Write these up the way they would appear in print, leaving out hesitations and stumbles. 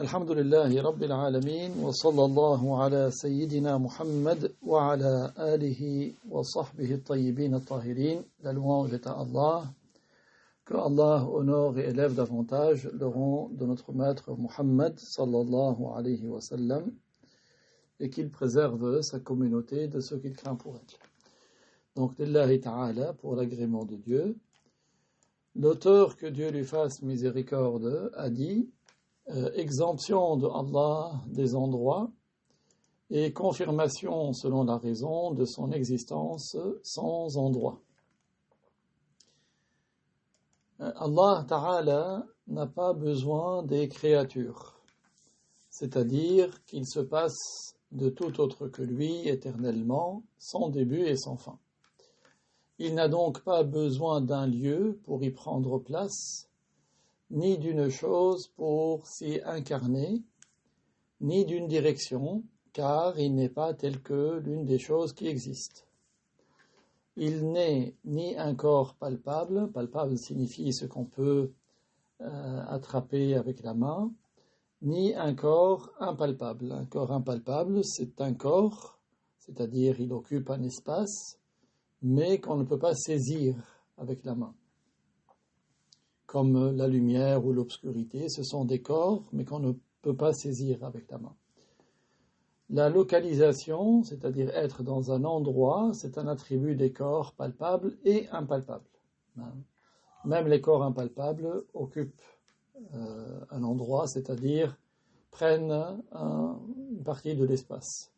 الحمد لله رب العالمين وصلى الله على سيدنا محمد وعلى آله وصحبه الطيبين الطاهرين. La louange est à Allah. Que Allah honore et élève davantage le rang de notre maître Muhammad sallallahu alayhi wa sallam et qu'il préserve sa communauté de ceux qu'il craint pour elle. Donc, lillahi ta'ala, pour l'agrément de Dieu. L'auteur, que Dieu lui fasse miséricorde, a dit exemption de Allah des endroits et confirmation selon la raison de son existence sans endroit. Allah Ta'ala n'a pas besoin des créatures, c'est-à-dire qu'il se passe de tout autre que lui éternellement, sans début et sans fin. Il n'a donc pas besoin d'un lieu pour y prendre place, ni d'une chose pour s'y incarner, ni d'une direction, car il n'est pas tel que l'une des choses qui existent. Il n'est ni un corps palpable, palpable signifie ce qu'on peut attraper avec la main, ni un corps impalpable. Un corps impalpable, c'est un corps, c'est-à-dire il occupe un espace, mais qu'on ne peut pas saisir avec la main. Comme la lumière ou l'obscurité, ce sont des corps, mais qu'on ne peut pas saisir avec la main. La localisation, c'est-à-dire être dans un endroit, c'est un attribut des corps palpables et impalpables. Même les corps impalpables occupent un endroit, c'est-à-dire prennent une partie de l'espace.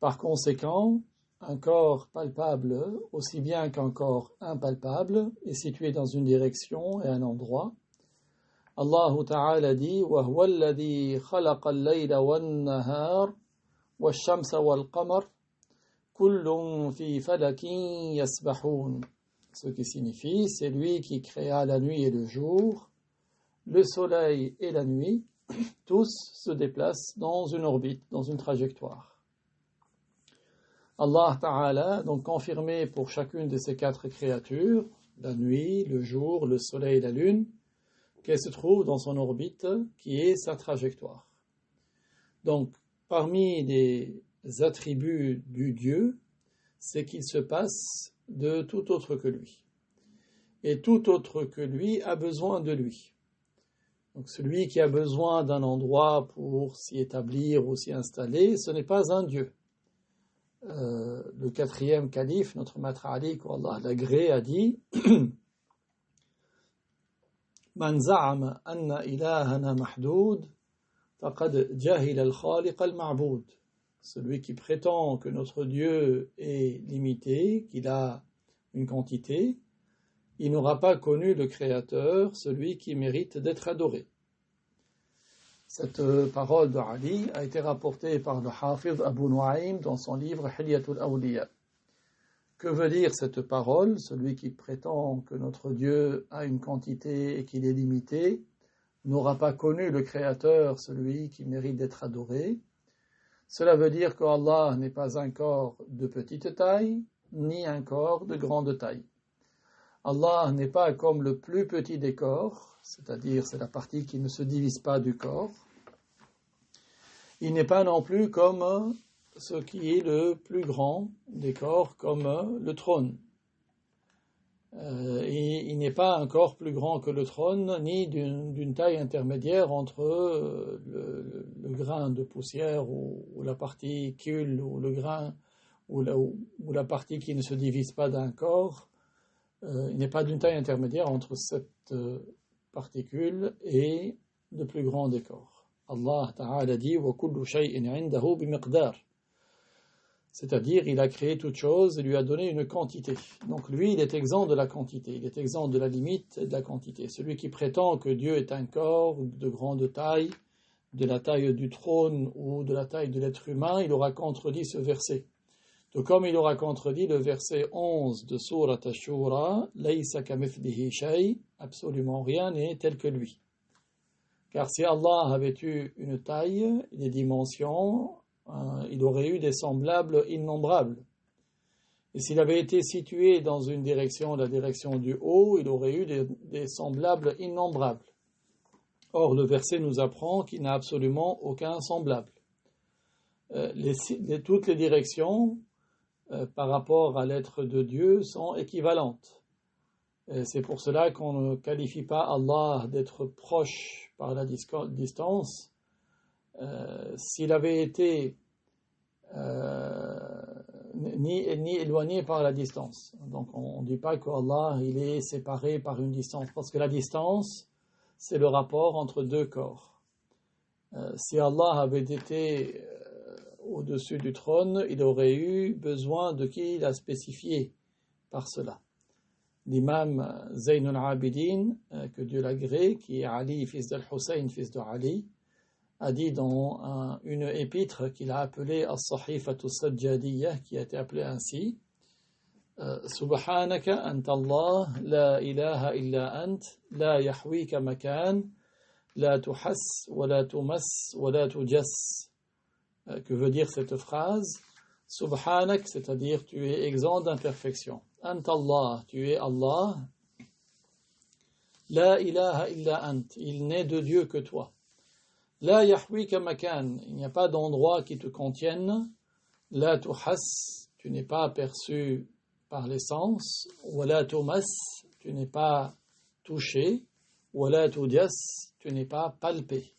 Par conséquent, un corps palpable, aussi bien qu'un corps impalpable, est situé dans une direction et un endroit. Allah Ta'ala dit وَهُوَ الَّذِي خَلَقَ اللَّيْلَ وَالنَّهَارَ وَالشَّمْسَ وَالْقَمَرَ كُلٌّ فِي فَلَكٍ يَسْبَحُونَ. Ce qui signifie, c'est lui qui créa la nuit et le jour, le soleil et la nuit, tous se déplacent dans une orbite, dans une trajectoire. Allah Ta'ala a donc confirmé pour chacune de ces quatre créatures, la nuit, le jour, le soleil et la lune, qu'elle se trouve dans son orbite qui est sa trajectoire. Donc, parmi les attributs du Dieu, c'est qu'il se passe de tout autre que lui. Et tout autre que lui a besoin de lui. Donc, celui qui a besoin d'un endroit pour s'y établir ou s'y installer, ce n'est pas un Dieu. Le quatrième calife, notre maître Ali, qu'Allah l'agrée, a dit Man za'ama anna ilahana mahdoud faqad jahila al-khaliq al-ma'boud. Celui qui prétend que notre Dieu est limité, qu'il a une quantité, il n'aura pas connu le Créateur, celui qui mérite d'être adoré. Cette parole de Ali a été rapportée par le Hafiz Abu Nu'aym dans son livre Hilyatul Awliya. Que veut dire cette parole? Celui qui prétend que notre Dieu a une quantité et qu'il est limité n'aura pas connu le Créateur, celui qui mérite d'être adoré. Cela veut dire qu'Allah n'est pas un corps de petite taille, ni un corps de grande taille. Allah n'est pas comme le plus petit des corps, c'est-à-dire c'est la partie qui ne se divise pas du corps. Il n'est pas non plus comme ce qui est le plus grand des corps, comme le trône. Et il n'est pas un corps plus grand que le trône, ni d'une taille intermédiaire entre le grain de poussière ou la particule, ou le grain, ou la partie qui ne se divise pas d'un corps. Il n'est pas d'une taille intermédiaire entre cette particule et le plus grand des corps. Allah Ta'ala dit وَكُلُّ شَيْءٍ عِنْدَهُ بِمِقْدَارٍ. C'est-à-dire, il a créé toute chose et lui a donné une quantité. Donc lui, il est exempt de la quantité, il est exempt de la limite et de la quantité. Celui qui prétend que Dieu est un corps de grande taille, de la taille du trône ou de la taille de l'être humain, il aura contredit ce verset. Tout comme il aura contredit le verset 11 de Surat Ash-Shura, Laysa kamithlihi shay, absolument rien n'est tel que lui. Car si Allah avait eu une taille, des dimensions, il aurait eu des semblables innombrables. Et s'il avait été situé dans une direction, la direction du haut, il aurait eu des semblables innombrables. Or, le verset nous apprend qu'il n'a absolument aucun semblable. Toutes les directions par rapport à l'être de Dieu sont équivalentes. C'est pour cela qu'on ne qualifie pas Allah d'être proche par la distance. S'il avait été ni éloigné par la distance. Donc on ne dit pas qu'Allah il est séparé par une distance, parce que la distance, c'est le rapport entre deux corps. Si Allah avait été au-dessus du trône, il aurait eu besoin de qui l'a spécifié par cela. L'imam Zayn al-Abidin, que Dieu l'agrée, qui est Ali, fils d'Al-Hussein, fils de Ali, a dit dans une épître qu'il a appelée As-Sahifatu Sajjadiyya, qui a été appelée ainsi: Subhanaka anta Allah, la ilaha illa ant, la yahwika makan, la tuhass, wa la tumass, wa la tujass. Que veut dire cette phrase? Subhanak, c'est-à-dire tu es exempt d'imperfection. Anta Allah, tu es Allah. La ilaha illa ant, il n'est de Dieu que toi. La yahwika makan, il n'y a pas d'endroit qui te contienne. La tuhass, tu n'es pas aperçu par les sens. Wa la tumass, tu n'es pas touché. Wa la tujass, tu n'es pas palpé.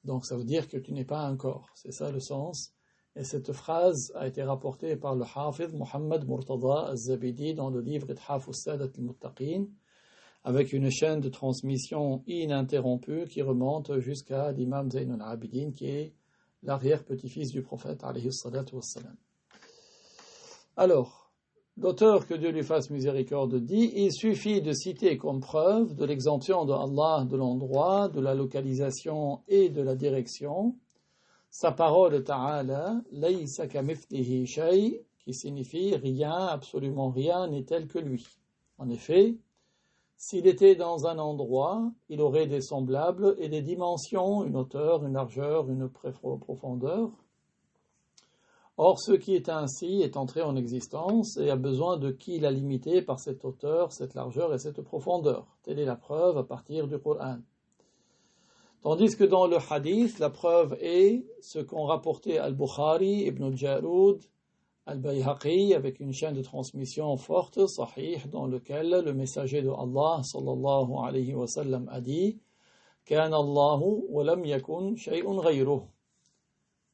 Donc ça veut dire que tu n'es pas un corps. C'est ça le sens. Et cette phrase a été rapportée par le Hafidh Muhammad Murtada al-Zabidi dans le livre Ithaf al-Sadat al-Muttaqin, avec une chaîne de transmission ininterrompue qui remonte jusqu'à l'imam Zayn al-Abidin, qui est l'arrière-petit-fils du prophète, alayhi salatu wassalam. Alors, l'auteur, que Dieu lui fasse miséricorde, dit: il suffit de citer comme preuve de l'exemption de Allah de l'endroit, de la localisation et de la direction sa parole ta'ala, laysa kamithlihi shay, qui signifie rien, absolument rien n'est tel que lui. En effet, s'il était dans un endroit, il aurait des semblables et des dimensions, une hauteur, une largeur, une profondeur. Or, ce qui est ainsi est entré en existence et a besoin de qui l'a limité par cette hauteur, cette largeur et cette profondeur. Telle est la preuve à partir du Coran. Tandis que dans le hadith, la preuve est ce qu'ont rapporté Al-Bukhari, Ibn al-Jarud, Al-Bayhaqi, avec une chaîne de transmission forte, sahih, dans lequel le messager de Allah, sallallahu alayhi wa sallam, a dit: Kana Allahu wa lam yakun shay'un ghayruh,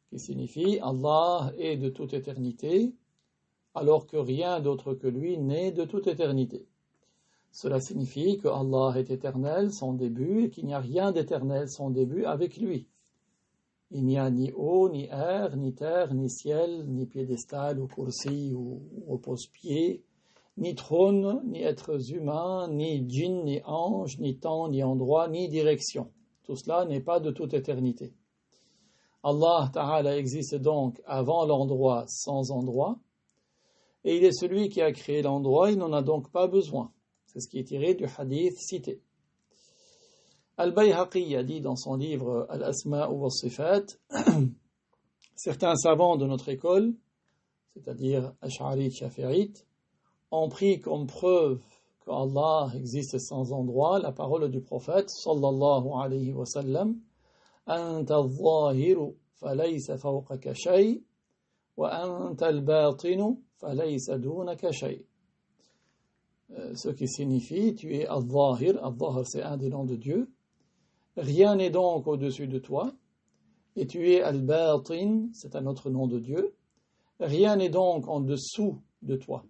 qui signifie Allah est de toute éternité, alors que rien d'autre que lui n'est de toute éternité. Cela signifie que Allah est éternel, sans début, et qu'il n'y a rien d'éternel sans début avec lui. Il n'y a ni eau, ni air, ni terre, ni ciel, ni piédestal, ou kursi, ou repose-pied, ni trône, ni êtres humains, ni djinns, ni anges, ni temps, ni endroit, ni direction. Tout cela n'est pas de toute éternité. Allah Ta'ala existe donc avant l'endroit, sans endroit, et il est celui qui a créé l'endroit, il n'en a donc pas besoin. C'est ce qui est tiré du hadith cité. Al-Bayhaqi a dit dans son livre Al-Asma' wa Sifat, certains savants de notre école, c'est-à-dire Ash'ari Shafi'ite, ont pris comme preuve qu'Allah existe sans endroit la parole du prophète sallallahu alayhi wa sallam: Anta al-zahiru falaysa fawqaka shay wa anta al-batinu falaysa dunaka shay. Ce qui signifie, tu es Al-Zahir, Al-Zahir c'est un des noms de Dieu, rien n'est donc au-dessus de toi, et tu es Al-Batin, c'est un autre nom de Dieu, rien n'est donc en dessous de toi.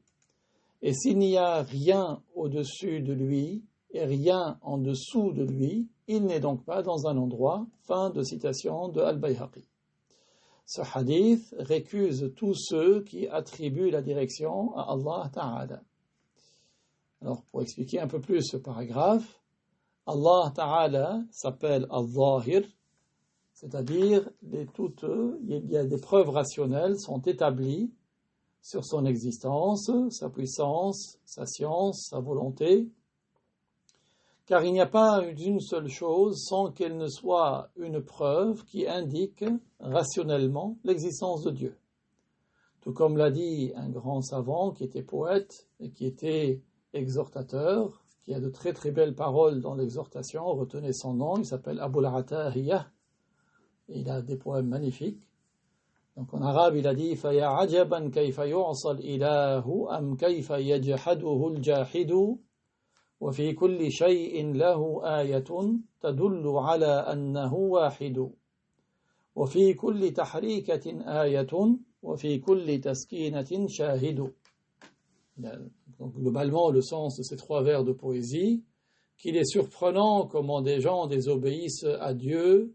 Et s'il n'y a rien au-dessus de lui, et rien en dessous de lui, il n'est donc pas dans un endroit. Fin de citation de Al-Bayhaqi. Ce hadith récuse tous ceux qui attribuent la direction à Allah Ta'ala. Alors, pour expliquer un peu plus ce paragraphe, Allah Ta'ala s'appelle Al-Zahir, c'est-à-dire il y a des preuves rationnelles sont établies sur son existence, sa puissance, sa science, sa volonté, car il n'y a pas une seule chose sans qu'elle ne soit une preuve qui indique rationnellement l'existence de Dieu. Tout comme l'a dit un grand savant qui était poète et qui était exhortateur, qui a de très très belles paroles dans l'exhortation, retenez son nom, il s'appelle Abu al-Atahiyah, et il a des poèmes magnifiques. Donc en arabe, il a dit فَيَا عَجَبًا كَيْفَ يُعْصَى الْإِلَهُ أَمْ كَيْفَ يَجْحَدُهُ الْجَاحِدُ وَفِي كُلِّ شَيْءٍ لَهُ آيَةٌ تَدُلُّ عَلَى أَنَّهُ وَاحِدٌ وَفِي كُلِّ تَحْرِيكَةٍ آيَةٌ وَفِي كُلِّ تَسْكِينَةٍ شَاهِدٌ. Donc globalement, le sens de ces trois vers de poésie, qu'il est surprenant comment des gens désobéissent à Dieu,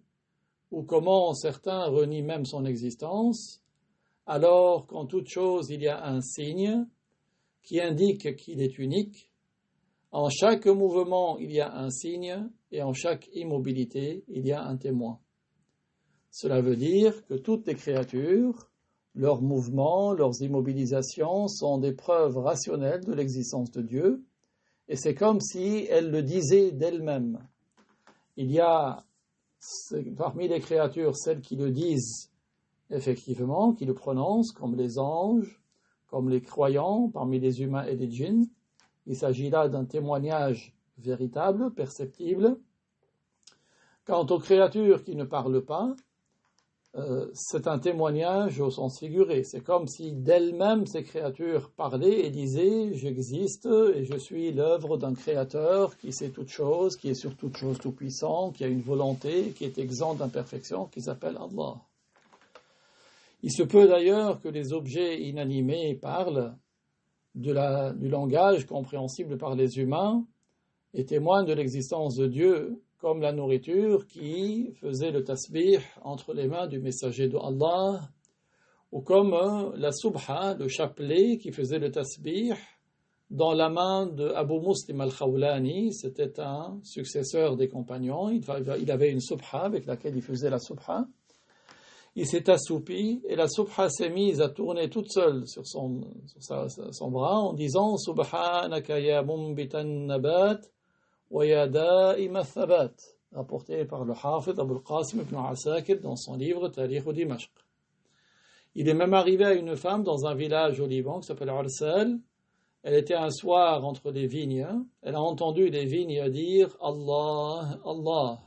ou comment certains renient même son existence, alors qu'en toute chose il y a un signe qui indique qu'il est unique. En chaque mouvement il y a un signe, et en chaque immobilité il y a un témoin. Cela veut dire que toutes les créatures, leurs mouvements, leurs immobilisations sont des preuves rationnelles de l'existence de Dieu, et c'est comme si elles le disaient d'elles-mêmes. Il y a parmi les créatures celles qui le disent effectivement, qui le prononcent, comme les anges, comme les croyants, parmi les humains et les djinns. Il s'agit là d'un témoignage véritable, perceptible. Quant aux créatures qui ne parlent pas, c'est un témoignage au sens figuré. C'est comme si d'elles-mêmes ces créatures parlaient et disaient « J'existe et je suis l'œuvre d'un créateur qui sait toute chose, qui est sur toute chose tout puissant, qui a une volonté, qui est exempt d'imperfection, qui s'appelle Allah ». Il se peut d'ailleurs que les objets inanimés parlent du langage compréhensible par les humains et témoignent de l'existence de Dieu, comme la nourriture qui faisait le tasbih entre les mains du messager de Allah, ou comme la subha, le chapelet qui faisait le tasbih dans la main de Abu Muslim al-Khawlani. C'était un successeur des compagnons, il avait une subha avec laquelle il faisait la subha. Il s'est assoupi et la subha s'est mise à tourner toute seule sur son bras en disant « Subhanaka ya mumbitan nabat » rapporté par le Hafid Abu al-Qasim ibn Asakir dans son livre Tarikh Dimashq. Il est même arrivé à une femme dans un village au Liban qui s'appelle Arsal. Elle était un soir entre les vignes. Elle a entendu les vignes dire Allah, Allah.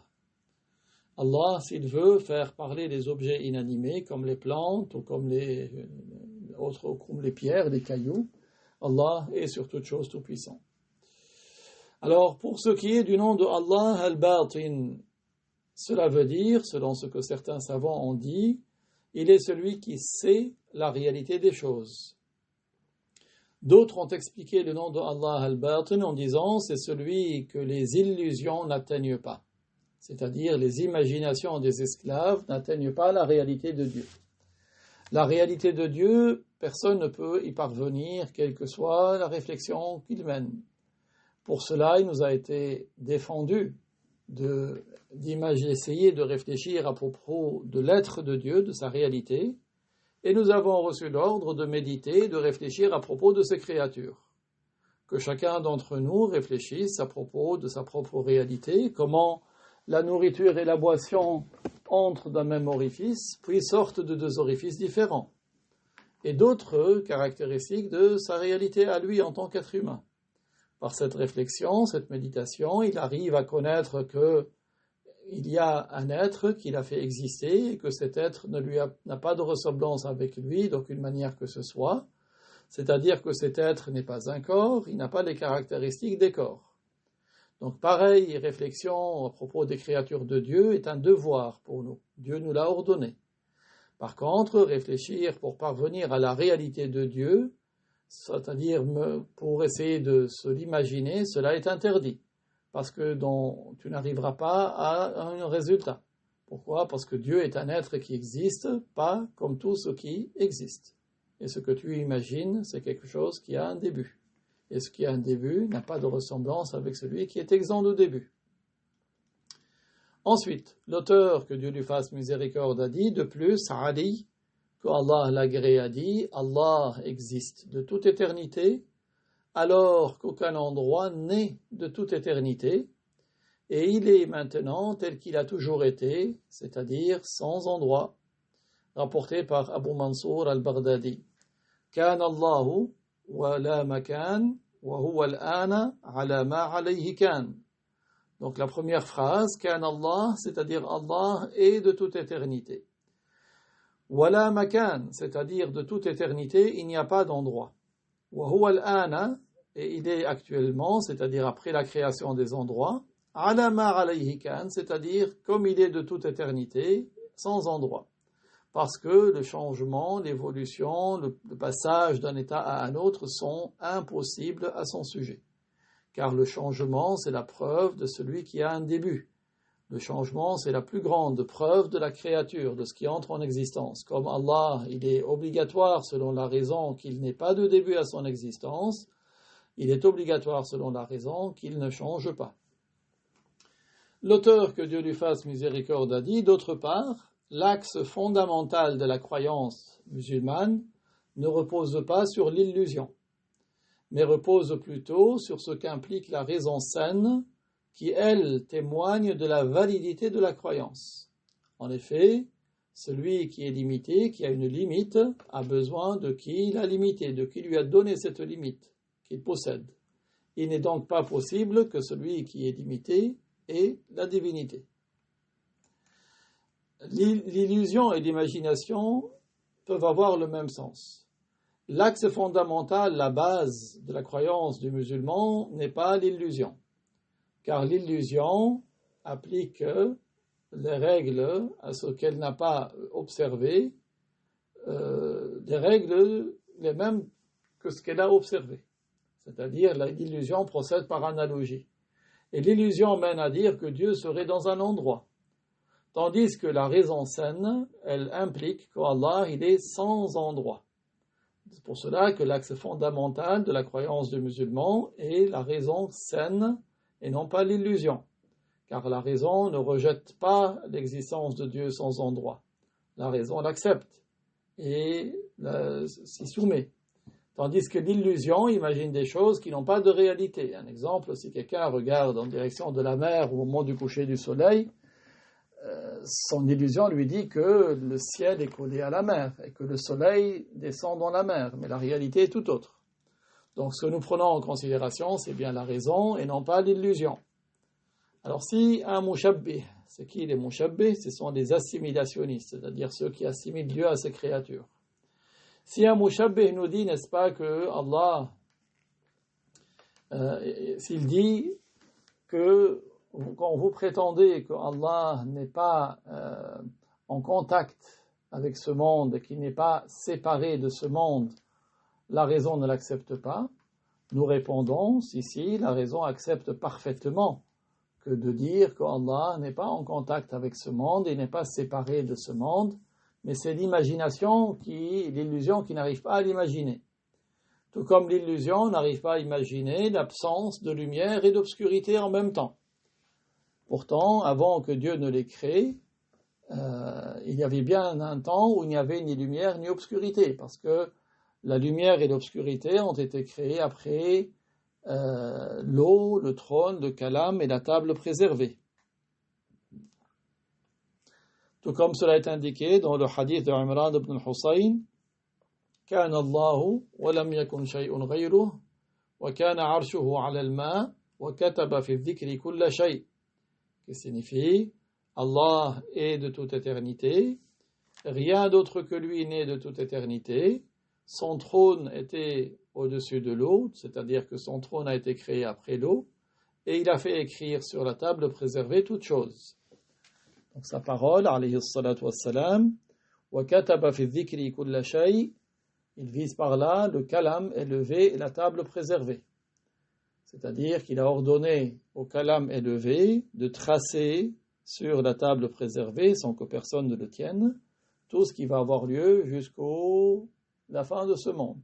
Allah, s'il veut faire parler les objets inanimés comme les plantes ou comme les pierres, les cailloux, Allah est sur toute chose tout puissant. Alors, pour ce qui est du nom de Allah al-Batin, cela veut dire, selon ce que certains savants ont dit, il est celui qui sait la réalité des choses. D'autres ont expliqué le nom de Allah al-Batin en disant, c'est celui que les illusions n'atteignent pas. C'est-à-dire, les imaginations des esclaves n'atteignent pas la réalité de Dieu. La réalité de Dieu, personne ne peut y parvenir, quelle que soit la réflexion qu'il mène. Pour cela, il nous a été défendu d'essayer de réfléchir à propos de l'être de Dieu, de sa réalité, et nous avons reçu l'ordre de méditer, de réfléchir à propos de ses créatures. Que chacun d'entre nous réfléchisse à propos de sa propre réalité, comment la nourriture et la boisson entrent d'un même orifice, puis sortent de deux orifices différents, et d'autres caractéristiques de sa réalité à lui en tant qu'être humain. Par cette réflexion, cette méditation, il arrive à connaître qu'il y a un être qui l'a fait exister et que cet être n'a pas de ressemblance avec lui d'aucune manière que ce soit, c'est-à-dire que cet être n'est pas un corps, il n'a pas les caractéristiques des corps. Donc pareille réflexion à propos des créatures de Dieu est un devoir pour nous. Dieu nous l'a ordonné. Par contre, réfléchir pour parvenir à la réalité de Dieu, c'est-à-dire pour essayer de se l'imaginer, cela est interdit, parce que tu n'arriveras pas à un résultat. Pourquoi ? Parce que Dieu est un être qui existe, pas comme tout ce qui existe. Et ce que tu imagines, c'est quelque chose qui a un début. Et ce qui a un début n'a pas de ressemblance avec celui qui est exempt de début. Ensuite, l'auteur, que Dieu lui fasse miséricorde, a dit, de plus, Ali, que Allah l'agrée, a dit, Allah existe de toute éternité, alors qu'aucun endroit n'est de toute éternité, et il est maintenant tel qu'il a toujours été, c'est-à-dire sans endroit, rapporté par Abu Mansour al-Baghdadi. Kan Allahu wa la makan وهو الآن على ما عليه كان. Donc la première phrase, كان Allah, c'est-à-dire Allah est de toute éternité. ولا مكان, c'est-à-dire de toute éternité, il n'y a pas d'endroit. وهو الآن, et il est actuellement, c'est-à-dire après la création des endroits, على ما عليه كان, c'est-à-dire comme il est de toute éternité, sans endroit. Parce que le changement, l'évolution, le passage d'un état à un autre sont impossibles à son sujet. Car le changement, c'est la preuve de celui qui a un début. Le changement, c'est la plus grande preuve de la créature, de ce qui entre en existence. Comme Allah, il est obligatoire selon la raison qu'il n'ait pas de début à son existence, il est obligatoire selon la raison qu'il ne change pas. L'auteur, que Dieu lui fasse miséricorde, a dit, d'autre part, l'axe fondamental de la croyance musulmane ne repose pas sur l'illusion, mais repose plutôt sur ce qu'implique la raison saine, qui, elle, témoigne de la validité de la croyance. En effet, celui qui est limité, qui a une limite, a besoin de qui l'a limité, de qui lui a donné cette limite, qu'il possède. Il n'est donc pas possible que celui qui est limité ait la divinité. L'illusion et l'imagination peuvent avoir le même sens. L'axe fondamental, la base de la croyance du musulman n'est pas l'illusion, car l'illusion applique les règles à ce qu'elle n'a pas observé, des règles les mêmes que ce qu'elle a observé. C'est-à-dire, l'illusion procède par analogie. Et l'illusion mène à dire que Dieu serait dans un endroit. Tandis que la raison saine, elle implique qu'Allah, il est sans endroit. C'est pour cela que l'axe fondamental de la croyance du musulman est la raison saine et non pas l'illusion. Car la raison ne rejette pas l'existence de Dieu sans endroit. La raison l'accepte et s'y soumet. Tandis que l'illusion imagine des choses qui n'ont pas de réalité. Un exemple, si quelqu'un regarde en direction de la mer au moment du coucher du soleil, son illusion lui dit que le ciel est collé à la mer et que le soleil descend dans la mer, mais la réalité est tout autre. Donc ce que nous prenons en considération, c'est bien la raison et non pas l'illusion. Alors si un mushabbih, c'est qui les mushabbih? Ce sont les assimilationnistes, c'est-à-dire ceux qui assimilent Dieu à ses créatures. Si un mushabbih nous dit, n'est-ce pas, que Allah, s'il dit que quand vous prétendez que Allah n'est pas en contact avec ce monde et qu'il n'est pas séparé de ce monde, la raison ne l'accepte pas. Nous répondons, si, la raison accepte parfaitement que de dire qu'Allah n'est pas en contact avec ce monde et n'est pas séparé de ce monde, mais c'est l'illusion qui n'arrive pas à l'imaginer. Tout comme l'illusion n'arrive pas à imaginer l'absence de lumière et d'obscurité en même temps. Pourtant, avant que Dieu ne les crée, il y avait bien un temps où il n'y avait ni lumière ni obscurité, parce que la lumière et l'obscurité ont été créées après l'eau, le trône, le kalam et la table préservée. Tout comme cela est indiqué dans le hadith de Imran ibn al-Husayn, كان الله ولم يكن شيء غيره وكان عرشه على الماء وكتب في الذكر كل شيء, qui signifie Allah est de toute éternité, rien d'autre que lui n'est de toute éternité, son trône était au-dessus de l'eau, c'est-à-dire que son trône a été créé après l'eau, et il a fait écrire sur la table préservée toutes choses. Donc sa parole, alayhi salatu wassalam, وَكَتَبَ فِي الذِّكْرِ كُلَّ شَيْءٍ, il vise par là le kalam élevé et la table préservée. C'est-à-dire qu'il a ordonné au kalam élevé de tracer sur la table préservée, sans que personne ne le tienne, tout ce qui va avoir lieu jusqu'à la fin de ce monde.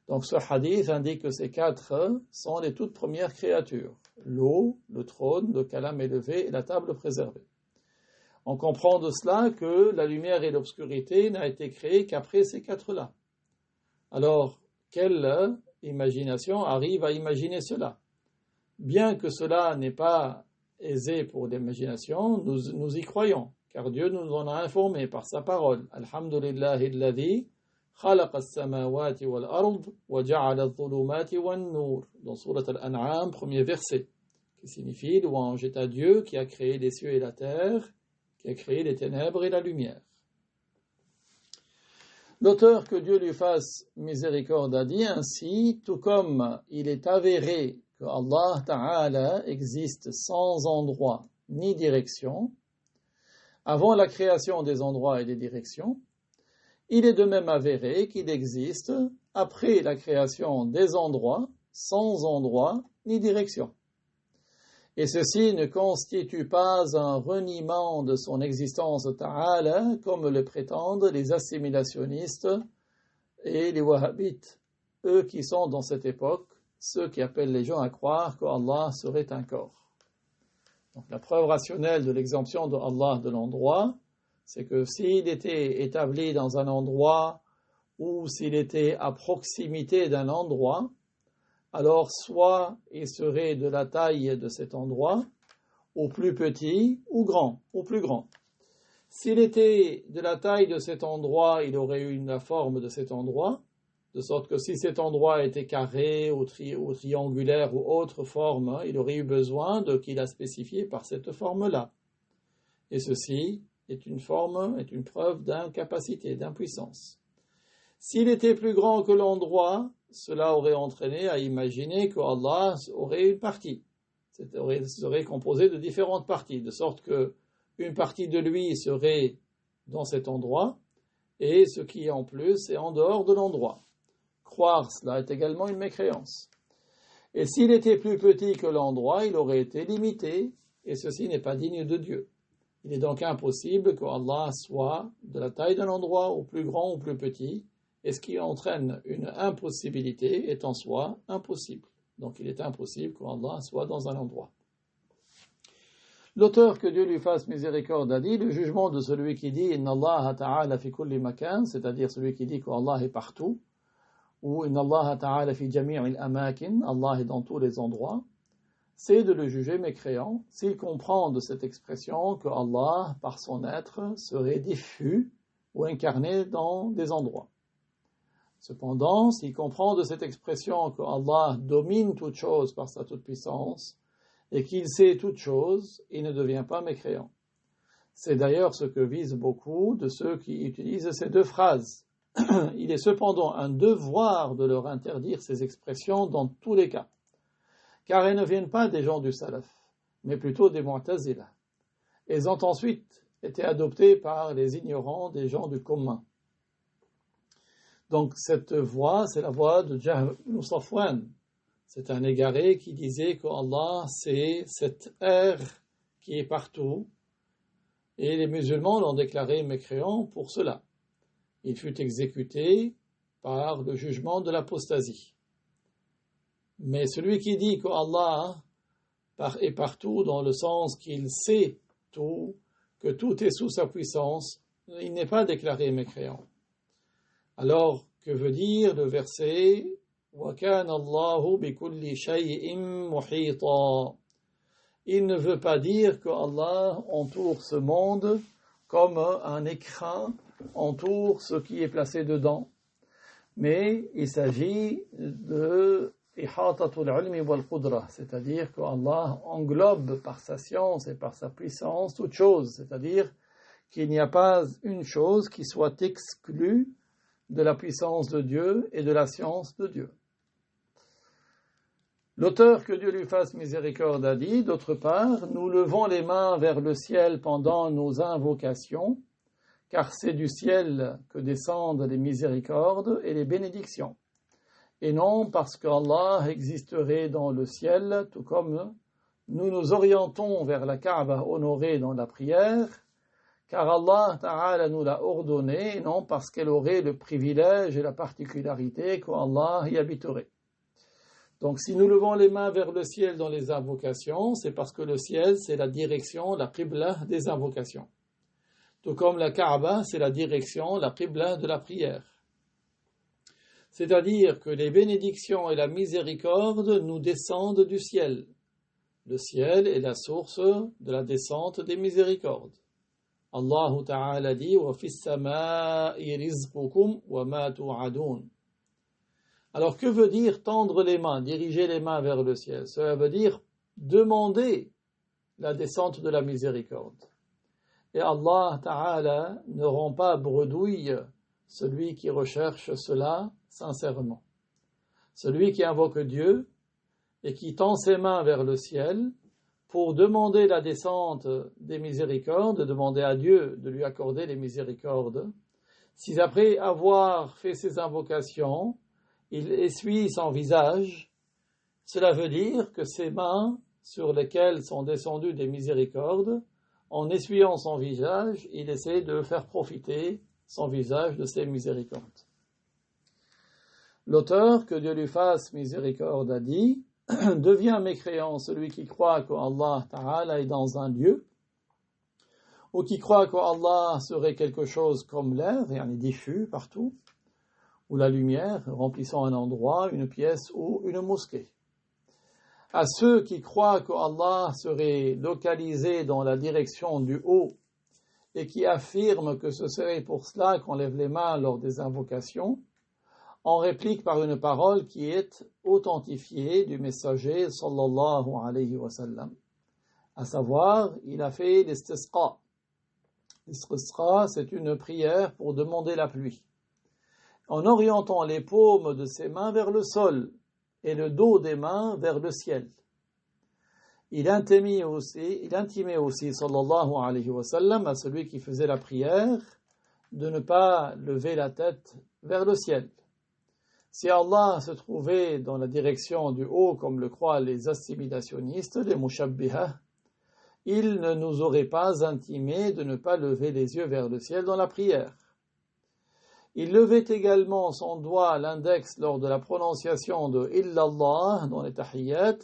Donc ce hadith indique que ces quatre sont les toutes premières créatures: l'eau, le trône, le kalam élevé et la table préservée. On comprend de cela que la lumière et l'obscurité n'a été créée qu'après ces quatre-là. Alors, quelle imagination arrive à imaginer cela? Bien que cela n'est pas aisé pour l'imagination, nous y croyons, car Dieu nous en a informé par sa parole. Alhamdulillahi alladhi خلق السماوات والأرض وجعل الظلمات والنور. Dans Surat Al-An'am, premier verset, qui signifie louange est à Dieu qui a créé les cieux et la terre, qui a créé les ténèbres et la lumière. L'auteur, que Dieu lui fasse miséricorde, a dit ainsi: tout comme il est avéré que Allah Ta'ala existe sans endroit ni direction, avant la création des endroits et des directions, il est de même avéré qu'il existe après la création des endroits, sans endroit ni direction. Et ceci ne constitue pas un reniement de son existence ta'ala, comme le prétendent les assimilationnistes et les wahhabites, eux qui sont dans cette époque ceux qui appellent les gens à croire qu'Allah serait un corps. Donc la preuve rationnelle de l'exemption de Allah de l'endroit, c'est que s'il était établi dans un endroit ou s'il était à proximité d'un endroit, alors soit il serait de la taille de cet endroit, ou plus petit, ou grand, ou plus grand. S'il était de la taille de cet endroit, il aurait eu la forme de cet endroit, de sorte que si cet endroit était carré ou triangulaire ou autre forme, il aurait eu besoin de qu'il a spécifié par cette forme-là. Et ceci est une preuve d'incapacité, d'impuissance. S'il était plus grand que l'endroit, cela aurait entraîné à imaginer que Allah aurait une partie. Serait composé de différentes parties, de sorte que une partie de lui serait dans cet endroit, et ce qui est en plus est en dehors de l'endroit. Croire cela est également une mécréance. Et s'il était plus petit que l'endroit, il aurait été limité, et ceci n'est pas digne de Dieu. Il est donc impossible que Allah soit de la taille d'un endroit, ou plus grand ou plus petit, et ce qui entraîne une impossibilité est en soi impossible. Donc il est impossible qu'Allah soit dans un endroit. L'auteur, que Dieu lui fasse miséricorde, a dit: le jugement de celui qui dit Inna Allah ta'ala fi kulli makan, c'est-à-dire celui qui dit qu'Allah est partout, ou Inna Allah ta'ala fi jami'il amakin, Allah est dans tous les endroits, c'est de le juger mécréant s'il comprend de cette expression que Allah, par son être, serait diffus ou incarné dans des endroits. Cependant, s'il comprend de cette expression que Allah domine toute chose par sa toute-puissance et qu'il sait toute chose, il ne devient pas mécréant. C'est d'ailleurs ce que visent beaucoup de ceux qui utilisent ces deux phrases. Il est cependant un devoir de leur interdire ces expressions dans tous les cas, car elles ne viennent pas des gens du salaf, mais plutôt des mu'tazila. Elles ont ensuite été adoptées par les ignorants des gens du commun. Donc cette voix, c'est la voix de Jahm ibn Safwan. C'est un égaré qui disait qu'Allah, c'est cette ère qui est partout, et les musulmans l'ont déclaré mécréant pour cela. Il fut exécuté par le jugement de l'apostasie. Mais celui qui dit qu'Allah est partout dans le sens qu'il sait tout, que tout est sous sa puissance, il n'est pas déclaré mécréant. Alors, que veut dire le verset وَكَانَ اللَّهُ بِكُلِّ شَيْءٍ مُحِيطًا? Il ne veut pas dire que Allah entoure ce monde comme un écrin entoure ce qui est placé dedans, mais il s'agit de ihatatul ilmi wal qudra, c'est-à-dire que Allah englobe par sa science et par sa puissance toute chose, c'est-à-dire qu'il n'y a pas une chose qui soit exclue de la puissance de Dieu et de la science de Dieu. L'auteur, que Dieu lui fasse miséricorde, a dit, d'autre part, nous levons les mains vers le ciel pendant nos invocations, car c'est du ciel que descendent les miséricordes et les bénédictions, et non parce qu'Allah existerait dans le ciel, tout comme nous nous orientons vers la Kaaba honorée dans la prière, car Allah Ta'ala nous l'a ordonné, non parce qu'elle aurait le privilège et la particularité qu'Allah y habiterait. Donc si nous levons les mains vers le ciel dans les invocations, c'est parce que le ciel, c'est la direction, la qibla des invocations. Tout comme la Kaaba, c'est la direction, la qibla de la prière. C'est-à-dire que les bénédictions et la miséricorde nous descendent du ciel. Le ciel est la source de la descente des miséricordes. Allah Ta'ala dit wa fis samaa'i rizqukum wa ma tu'adun. Alors que veut dire tendre les mains, diriger les mains vers le ciel? Cela veut dire demander la descente de la miséricorde. Et Allah Ta'ala ne rend pas bredouille celui qui recherche cela sincèrement. Celui qui invoque Dieu et qui tend ses mains vers le ciel pour demander la descente des miséricordes, demander à Dieu de lui accorder les miséricordes. Si après avoir fait ses invocations, il essuie son visage, cela veut dire que ses mains sur lesquelles sont descendues des miséricordes, en essuyant son visage, il essaie de faire profiter son visage de ces miséricordes. L'auteur, que Dieu lui fasse miséricorde, a dit « Devient mécréant celui qui croit qu'Allah Ta'ala est dans un lieu, ou qui croit qu'Allah serait quelque chose comme l'air, et en est diffus partout, ou la lumière remplissant un endroit, une pièce ou une mosquée. À ceux qui croient qu'Allah serait localisé dans la direction du haut et qui affirment que ce serait pour cela qu'on lève les mains lors des invocations, on réplique par une parole qui est authentifiée du messager sallallahu alayhi wa sallam. À savoir, il a fait l'istisqa. L'istisqa, c'est une prière pour demander la pluie. En orientant les paumes de ses mains vers le sol et le dos des mains vers le ciel. Il intimait aussi, sallallahu alayhi wa sallam, à celui qui faisait la prière, de ne pas lever la tête vers le ciel. Si Allah se trouvait dans la direction du haut, comme le croient les assimilationnistes, les mushabbihah, il ne nous aurait pas intimé de ne pas lever les yeux vers le ciel dans la prière. Il levait également son doigt à l'index lors de la prononciation de Illallah dans les tahiyyat,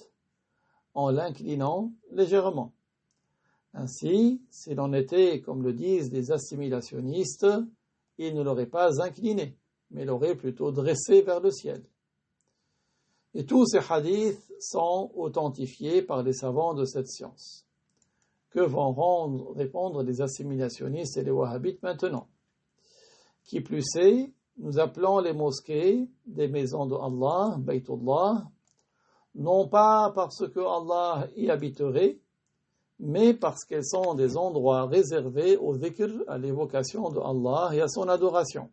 en l'inclinant légèrement. Ainsi, s'il en était, comme le disent les assimilationnistes, il ne l'aurait pas incliné, mais l'aurait plutôt dressé vers le ciel. Et tous ces hadiths sont authentifiés par les savants de cette science. Que vont répondre les assimilationnistes et les wahhabites maintenant? Qui plus est, nous appelons les mosquées des maisons de Allah, Baytullah, non pas parce que Allah y habiterait, mais parce qu'elles sont des endroits réservés au dhikr, à l'évocation de Allah et à son adoration.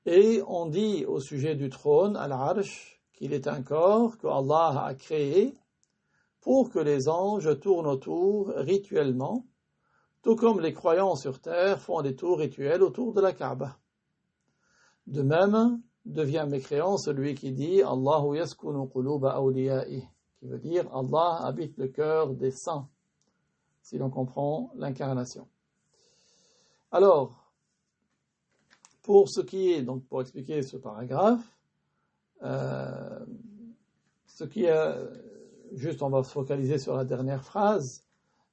Et on dit au sujet du trône, Al-Arsh, qu'il est un corps que Allah a créé pour que les anges tournent autour rituellement, tout comme les croyants sur terre font des tours rituels autour de la Kaaba. De même, devient mécréant celui qui dit Allahu yaskunu quluba awliya'i, qui veut dire Allah habite le cœur des saints, si l'on comprend l'incarnation. Alors, pour ce qui est, donc pour expliquer ce paragraphe, ce qui est, juste on va se focaliser sur la dernière phrase.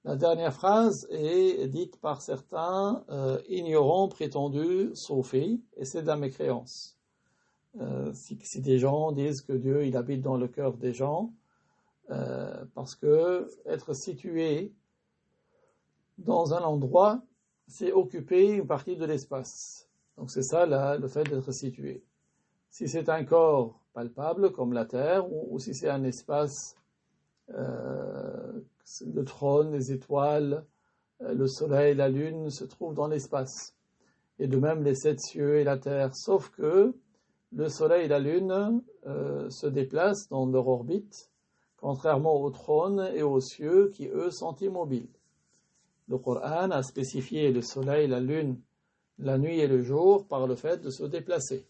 La dernière phrase est dite par certains ignorants prétendus soufis, et c'est de la mécréance. Si des gens disent que Dieu il habite dans le cœur des gens, parce que être situé dans un endroit, c'est occuper une partie de l'espace. Donc c'est ça le fait d'être situé. Si c'est un corps palpable comme la terre, ou si c'est un espace, le trône, les étoiles, le soleil, la lune se trouvent dans l'espace. Et de même les 7 cieux et la terre, sauf que le soleil et la lune se déplacent dans leur orbite, contrairement au trône et aux cieux qui, eux, sont immobiles. Le Coran a spécifié le soleil, la lune, la nuit et le jour par le fait de se déplacer.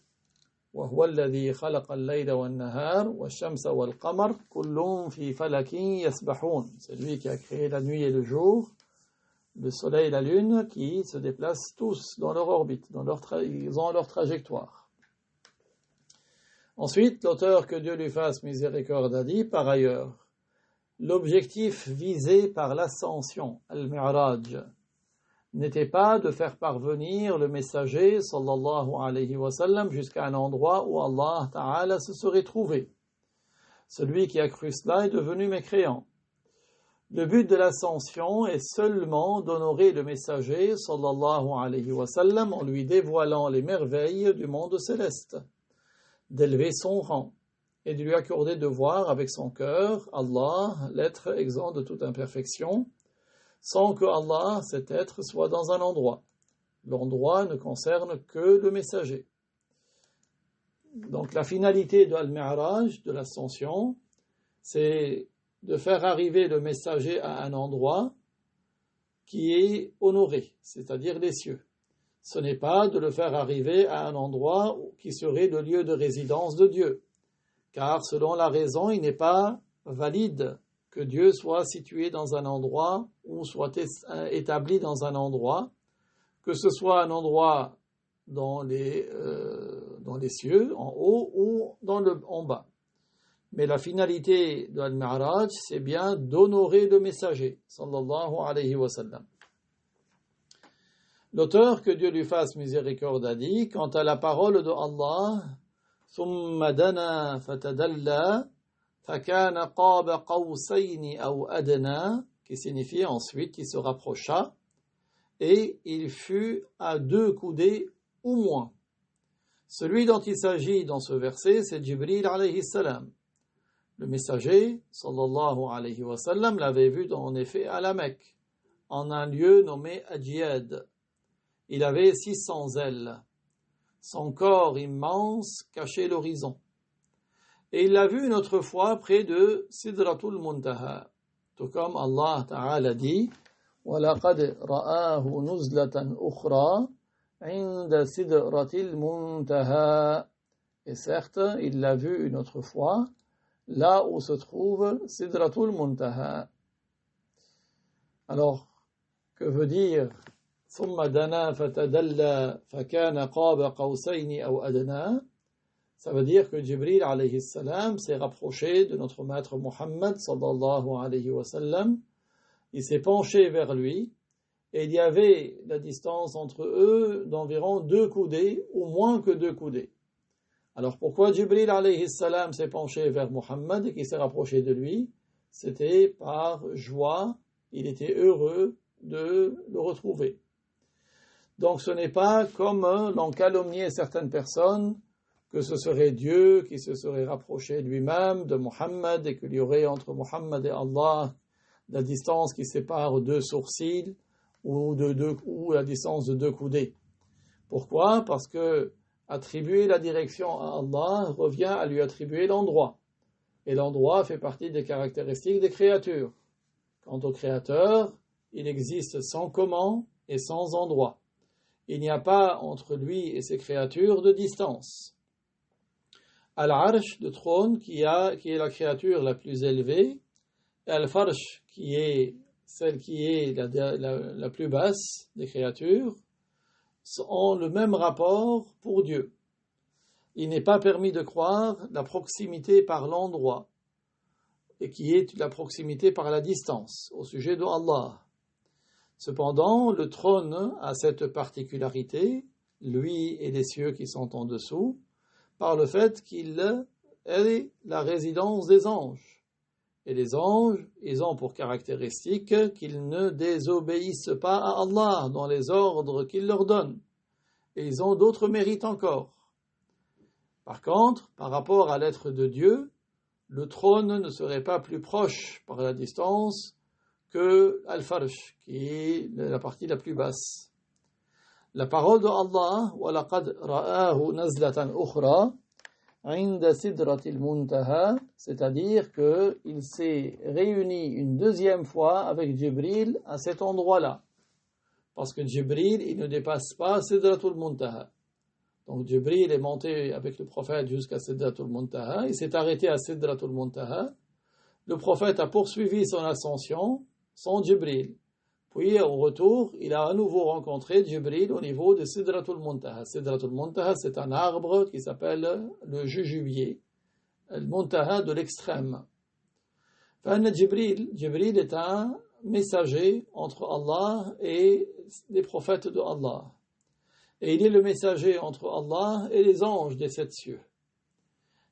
وَهُوَ الَّذِي خَلَقَ اللَّيْلَ وَالنَّهَارَ وَالشَّمْسَ وَالْقَمَرَ كُلٌّ فِي فَلَكٍ يَسْبَحُونَ. C'est lui qui a créé la nuit et le jour, le soleil et la lune qui se déplacent tous dans leur orbite, ils ont leur trajectoire. Ensuite, l'auteur, que Dieu lui fasse miséricorde, a dit, par ailleurs, l'objectif visé par l'ascension, al-Mi'raj, n'était pas de faire parvenir le messager, sallallahu alayhi wa sallam, jusqu'à un endroit où Allah Ta'ala se serait trouvé. Celui qui a cru cela est devenu mécréant. Le but de l'ascension est seulement d'honorer le messager, sallallahu alayhi wa sallam, en lui dévoilant les merveilles du monde céleste, d'élever son rang et de lui accorder de voir avec son cœur Allah, l'être exempt de toute imperfection, sans que Allah, cet être, soit dans un endroit. L'endroit ne concerne que le messager. Donc la finalité de Al-Mi'raj, de l'ascension, c'est de faire arriver le messager à un endroit qui est honoré, c'est-à-dire les cieux. Ce n'est pas de le faire arriver à un endroit qui serait le lieu de résidence de Dieu, car selon la raison, il n'est pas valide que Dieu soit situé dans un endroit ou soit établi dans un endroit, que ce soit un endroit dans les cieux, en haut ou en bas. Mais la finalité de Al-Mi'raj, c'est bien d'honorer le messager, sallallahu alayhi wa sallam. L'auteur, que Dieu lui fasse miséricorde, a dit, quant à la parole de Allah, ثُمَّ دَنَا فَتَدَلَّى فَكَانَ قَابَ قَوْسَيْنِ أَوْ أَدْنَى, qui signifie ensuite qu'il se rapprocha, et il fut à 2 coudées ou moins. Celui dont il s'agit dans ce verset, c'est Jibril alayhi salam. Le messager, sallallahu alayhi wa sallam, l'avait vu en effet à la Mecque, en un lieu nommé Ajiyad. Il avait 600 ailes. Son corps immense cachait l'horizon. Et il l'a vu une autre fois près de Sidratul Muntaha. Tout comme Allah Ta'ala dit, وَلَقَدْ رَآهُ نُزْلَةً أُخْرَى عِنْدَ سِدْرَةِ الْمُنْتَهَى. Et certes, il l'a vu une autre fois, là où se trouve Sidratul Muntaha. Alors, que veut dire ثُمَّ دَنَا فَتَدَلَّى فَكَانَ قَابَ قَوْسَيْنِ أَوْ أَدْنَى? Ça veut dire que Jibril alayhi salam s'est rapproché de notre maître Muhammad sallallahu alayhi wa sallam. Il s'est penché vers lui et il y avait la distance entre eux d'environ 2 coudées ou moins que 2 coudées. Alors pourquoi Jibril alayhi salam s'est penché vers Muhammad et qu'il s'est rapproché de lui? C'était par joie, il était heureux de le retrouver. Donc ce n'est pas comme l'ont calomnié certaines personnes, que ce serait Dieu qui se serait rapproché lui-même de Muhammad et qu'il y aurait entre Muhammad et Allah la distance qui sépare 2 sourcils ou la distance de 2 coudées. Pourquoi? Parce que attribuer la direction à Allah revient à lui attribuer l'endroit. Et l'endroit fait partie des caractéristiques des créatures. Quant au Créateur, il existe sans comment et sans endroit. Il n'y a pas entre lui et ses créatures de distance. Al-Arsh, le trône, qui est la créature la plus élevée, et Al-Farsh, qui est celle qui est la plus basse des créatures, ont le même rapport pour Dieu. Il n'est pas permis de croire la proximité par l'endroit, et qui est la proximité par la distance, au sujet de Allah. Cependant, le trône a cette particularité, lui et les cieux qui sont en dessous, par le fait qu'il est la résidence des anges. Et les anges, ils ont pour caractéristique qu'ils ne désobéissent pas à Allah dans les ordres qu'il leur donne. Et ils ont d'autres mérites encore. Par contre, par rapport à l'être de Dieu, le trône ne serait pas plus proche par la distance que Al-Farsh, qui est la partie la plus basse. La parole de Allah, وَلَقَدْ رَآهُ نَزْلَةً أُخْرَى عِنْدَ سِدْرَةِ الْمُنْتَهَى, c'est-à-dire qu'il s'est réuni une 2e fois avec Jibril à cet endroit-là. Parce que Jibril, il ne dépasse pas Sidratul Muntaha. Donc Jibril est monté avec le prophète jusqu'à Sidratul Muntaha, il s'est arrêté à Sidratul Muntaha. Le prophète a poursuivi son ascension sans Jibril. Puis au retour, il a à nouveau rencontré Jibril au niveau de Sidratul Muntaha. Sidratul Muntaha, c'est un arbre qui s'appelle le jujubier, le Muntaha de l'extrême. Jibril est un messager entre Allah et les prophètes de Allah. Et il est le messager entre Allah et les anges des 7 cieux.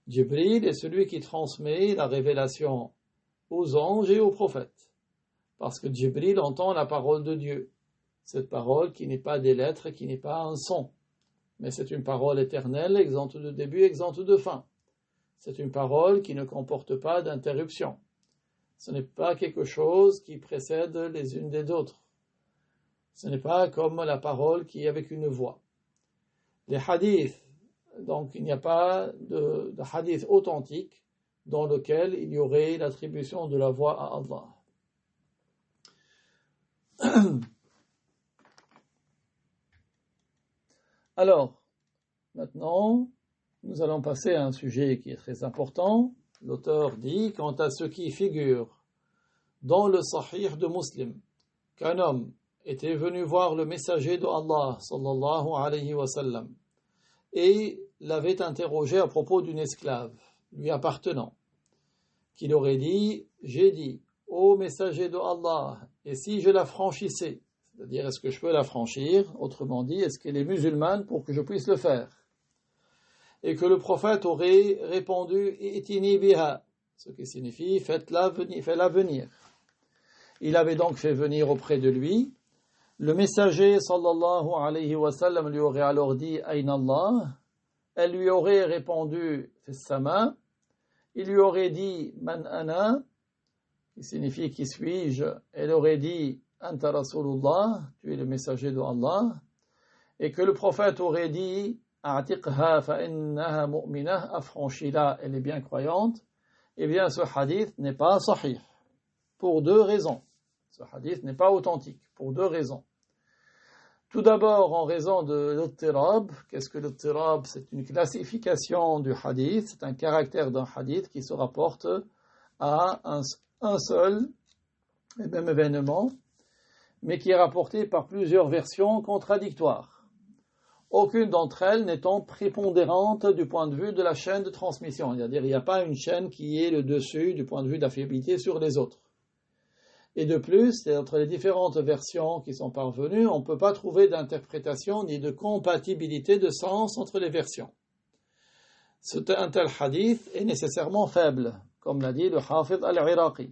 Jibril est celui qui transmet la révélation aux anges et aux prophètes. parce que Jibril entend la parole de Dieu. Cette parole qui n'est pas des lettres, qui n'est pas un son, mais c'est une parole éternelle, exempte de début, exempte de fin. C'est une parole qui ne comporte pas d'interruption. Ce n'est pas quelque chose qui précède les unes des autres. Ce n'est pas comme la parole qui est avec une voix. Les hadiths, donc il n'y a pas de hadith authentique dans lequel il y aurait l'attribution de la voix à Allah. Alors, maintenant, nous allons passer à un sujet qui est très important. L'auteur dit, quant à ce qui figure dans le Sahih de Muslim, qu'un homme était venu voir le messager de Allah, sallallahu alayhi wa sallam, et l'avait interrogé à propos d'une esclave, lui appartenant, qu'il aurait dit, j'ai dit, ô messager de Allah, et si je la franchissais, c'est-à-dire est-ce que je peux la franchir, autrement dit, est-ce qu'elle est musulmane pour que je puisse le faire? Et que le prophète aurait répondu, itini biha, ce qui signifie, fais-la venir. Il avait donc fait venir auprès de lui. Le messager, sallallahu alayhi wa sallam, lui aurait alors dit, Aïn Allah. Elle lui aurait répondu, fis sama. Il lui aurait dit, man ana, qui signifie, qui suis-je? Elle aurait dit, anta rasulullah, tu es le messager de Allah. Et que le prophète aurait dit, a'tiqha fa innaha mu'minah, affranchis-la, elle est bien croyante. Eh bien, ce hadith n'est pas sahih, pour deux raisons. Ce hadith n'est pas authentique, pour deux raisons. Tout d'abord, en raison de l'ittirab. Qu'est-ce que l'ittirab? C'est une classification du hadith, c'est un caractère d'un hadith qui se rapporte à un seul et même événement, mais qui est rapporté par plusieurs versions contradictoires. Aucune d'entre elles n'étant prépondérante du point de vue de la chaîne de transmission. C'est-à-dire, il n'y a pas une chaîne qui est le dessus du point de vue de la fiabilité sur les autres. Et de plus, entre les différentes versions qui sont parvenues, on ne peut pas trouver d'interprétation ni de compatibilité de sens entre les versions. Un tel hadith est nécessairement faible, comme l'a dit le Hafid al-Iraqi.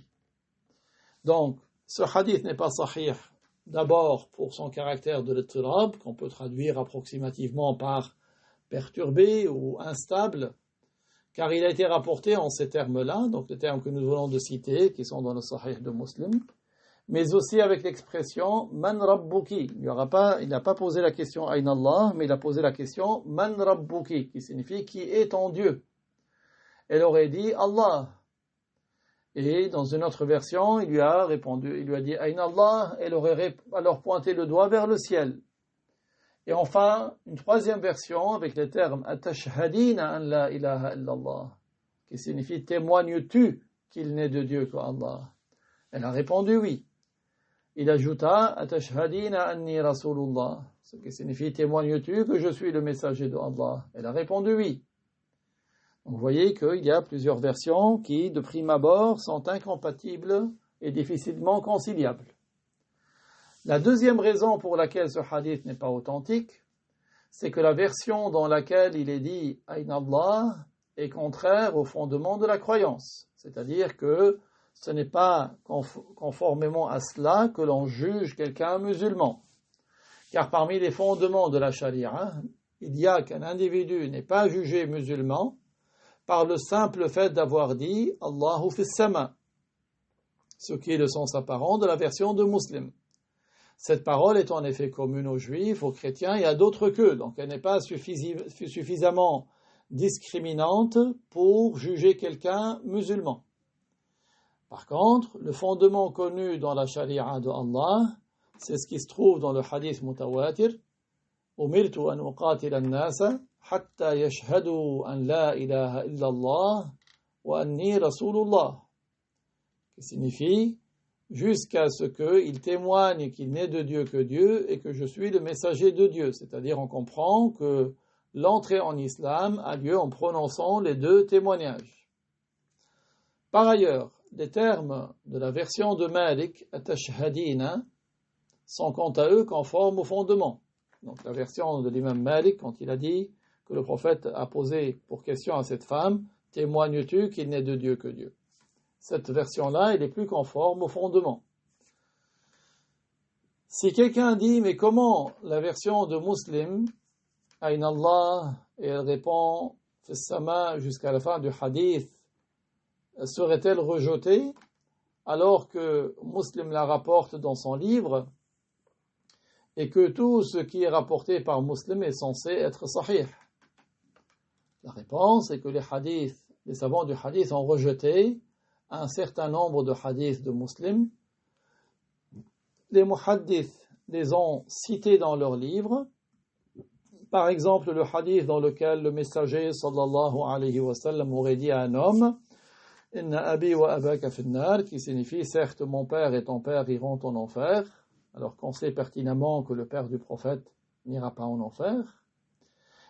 Donc, ce hadith n'est pas sahih, d'abord pour son caractère de l'ittirab, qu'on peut traduire approximativement par perturbé ou instable, car il a été rapporté en ces termes-là, donc les termes que nous venons de citer, qui sont dans le Sahih de Muslim, mais aussi avec l'expression Man Rabbuki. Il n'a pas posé la question Aïn Allah, mais il a posé la question Man Rabbuki, qui signifie qui est ton Dieu. Elle aurait dit Allah. Et dans une autre version, il lui a répondu, il lui a dit Aïn Allah, elle aurait alors pointé le doigt vers le ciel. Et enfin, une troisième version avec les termes Atashhadina an la ilaha illallah, qui signifie témoignes-tu qu'il n'est de Dieu qu'Allah? Elle a répondu oui. Il ajouta Atashhadina anni rasulullah, ce qui signifie témoignes-tu que je suis le messager de Allah? Elle a répondu oui. Donc vous voyez qu'il y a plusieurs versions qui, de prime abord, sont incompatibles et difficilement conciliables. La deuxième raison pour laquelle ce hadith n'est pas authentique, c'est que la version dans laquelle il est dit « Aïn Allah » est contraire au fondement de la croyance. C'est-à-dire que ce n'est pas conformément à cela que l'on juge quelqu'un musulman. Car parmi les fondements de la charia, il y a qu'un individu n'est pas jugé musulman par le simple fait d'avoir dit « Allahu fis sama », ce qui est le sens apparent de la version de Muslim. Cette parole est en effet commune aux juifs, aux chrétiens et à d'autres qu'eux, donc elle n'est pas suffisamment discriminante pour juger quelqu'un musulman. Par contre, le fondement connu dans la charia de Allah, c'est ce qui se trouve dans le hadith mutawatir, Umirtu an uqatila an-nasa hatta yashhadu an la ilaha illallah wa anni rasulullah, qui signifie jusqu'à ce qu'il témoigne qu'il n'est de Dieu que Dieu et que je suis le messager de Dieu. C'est-à-dire, on comprend que l'entrée en islam a lieu en prononçant les deux témoignages. Par ailleurs, les termes de la version de Malik, Atashhadina, sont quant à eux conformes au fondement. Donc la version de l'imam Malik, quand il a dit que le prophète a posé pour question à cette femme, témoignes-tu qu'il n'est de Dieu que Dieu? Cette version-là, elle est plus conforme au fondement. Si quelqu'un dit, mais comment la version de Muslim, Ayn Allah, et elle répond, Fissama, jusqu'à la fin du hadith, serait-elle rejetée, alors que Muslim la rapporte dans son livre, et que tout ce qui est rapporté par Muslim est censé être sahih? La réponse est que les savants du hadith ont rejeté un certain nombre de hadiths de Muslim. Les muhaddiths les ont cités dans leurs livres. Par exemple, le hadith dans lequel le messager sallallahu alayhi wa sallam aurait dit à un homme Inna abi wa abaka finnar, qui signifie certes mon père et ton père iront en enfer, alors qu'on sait pertinemment que le père du prophète n'ira pas en enfer.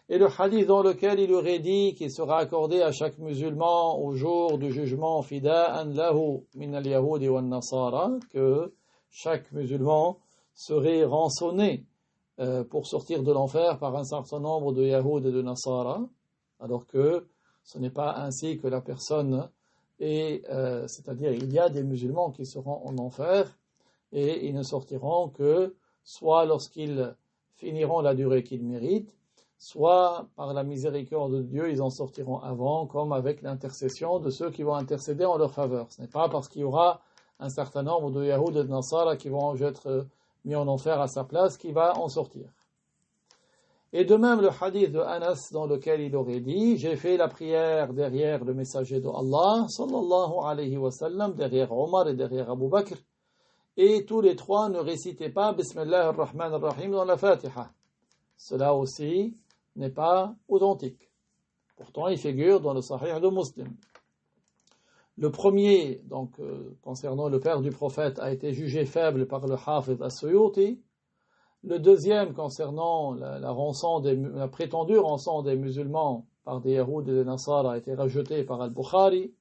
Et le hadith dans lequel il aurait dit qu'il sera accordé à chaque musulman au jour du jugement fida'an lahu min al-yahudi wa nasara, que chaque musulman serait rançonné pour sortir de l'enfer par un certain nombre de Yahoud et de Nasara, alors que ce n'est pas ainsi que la personne est, c'est-à-dire il y a des musulmans qui seront en enfer et ils ne sortiront que soit lorsqu'ils finiront la durée qu'ils méritent, soit par la miséricorde de Dieu ils en sortiront avant, comme avec l'intercession de ceux qui vont intercéder en leur faveur. Ce n'est pas parce qu'il y aura un certain nombre de Yahoud et de Nasara qui vont être mis en enfer à sa place qui va en sortir. Et de même le hadith de Anas dans lequel il aurait dit j'ai fait la prière derrière le messager de Allah sallallahu alayhi wa sallam, derrière Omar et derrière Abu Bakr, et tous les trois ne récitaient pas Bismillah ar-Rahman ar-Rahim dans la Fatiha. Cela aussi n'est pas authentique. Pourtant il figure dans le Sahih de Muslim. Le premier, donc concernant le père du prophète, a été jugé faible par le Hafiz as-Suyuti. Le deuxième, concernant la prétendue rançon des musulmans par des Yahoud et des Nasara, a été rejeté par Al-Bukhari.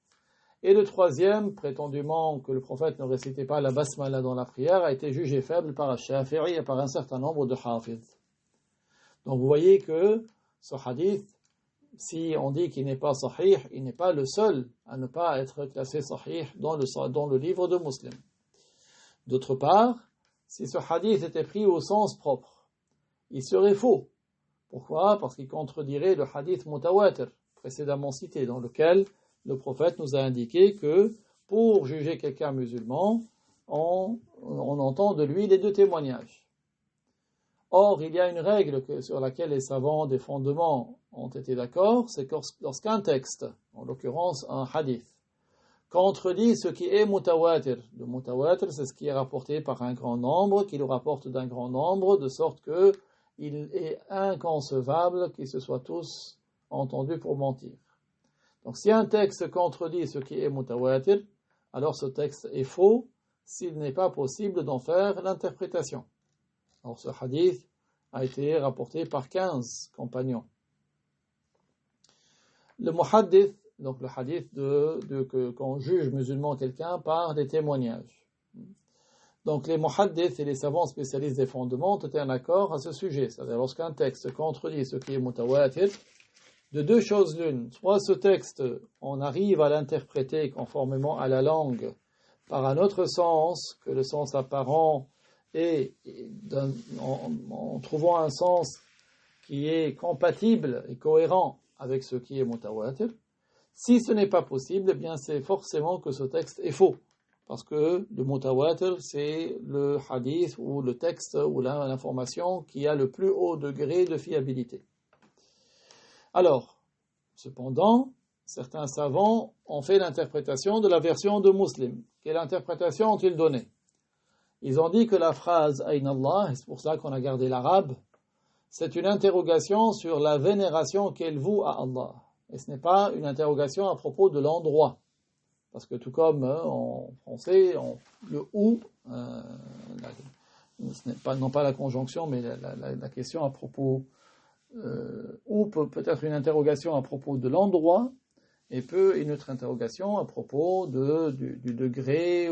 Et le troisième, prétendument que le prophète ne récitait pas la basmala dans la prière, a été jugé faible par Al-Shafi'i et par un certain nombre de Hafiz. Donc vous voyez que ce hadith, si on dit qu'il n'est pas sahih, il n'est pas le seul à ne pas être classé sahih dans le livre de Muslim. D'autre part, si ce hadith était pris au sens propre, il serait faux. Pourquoi? Parce qu'il contredirait le hadith mutawatir, précédemment cité, dans lequel le prophète nous a indiqué que pour juger quelqu'un musulman, on entend de lui les deux témoignages. Or, il y a une règle sur laquelle les savants des fondements ont été d'accord, c'est que lorsqu'un texte, en l'occurrence un hadith, contredit ce qui est mutawatir. Le mutawatir, c'est ce qui est rapporté par un grand nombre, qui le rapporte d'un grand nombre, de sorte que il est inconcevable qu'ils se soient tous entendus pour mentir. Donc, si un texte contredit ce qui est mutawatir, alors ce texte est faux, s'il n'est pas possible d'en faire l'interprétation. Alors, ce hadith a été rapporté par 15 compagnons. Le muhaddith, donc le hadith qu'on juge musulman quelqu'un par des témoignages. Donc les muhaddiths et les savants spécialistes des fondements ont été en accord à ce sujet. C'est-à-dire lorsqu'un texte contredit ce qui est mutawatir, de deux choses l'une. Soit ce texte, on arrive à l'interpréter conformément à la langue par un autre sens que le sens apparent et en trouvant un sens qui est compatible et cohérent avec ce qui est mutawatir. Si ce n'est pas possible, eh bien c'est forcément que ce texte est faux. Parce que le mutawatir, c'est le hadith ou le texte ou l'information qui a le plus haut degré de fiabilité. Alors, cependant, certains savants ont fait l'interprétation de la version de Muslim. Quelle interprétation ont-ils donnée? Ils ont dit que la phrase « Ayn Allah », et c'est pour ça qu'on a gardé l'arabe, c'est une interrogation sur la vénération qu'elle voue à Allah. Et ce n'est pas une interrogation à propos de l'endroit. Parce que tout comme en français, le « où », ce n'est pas, non pas la conjonction, mais la question à propos ou peut être une interrogation à propos de l'endroit et peut une autre interrogation à propos du degré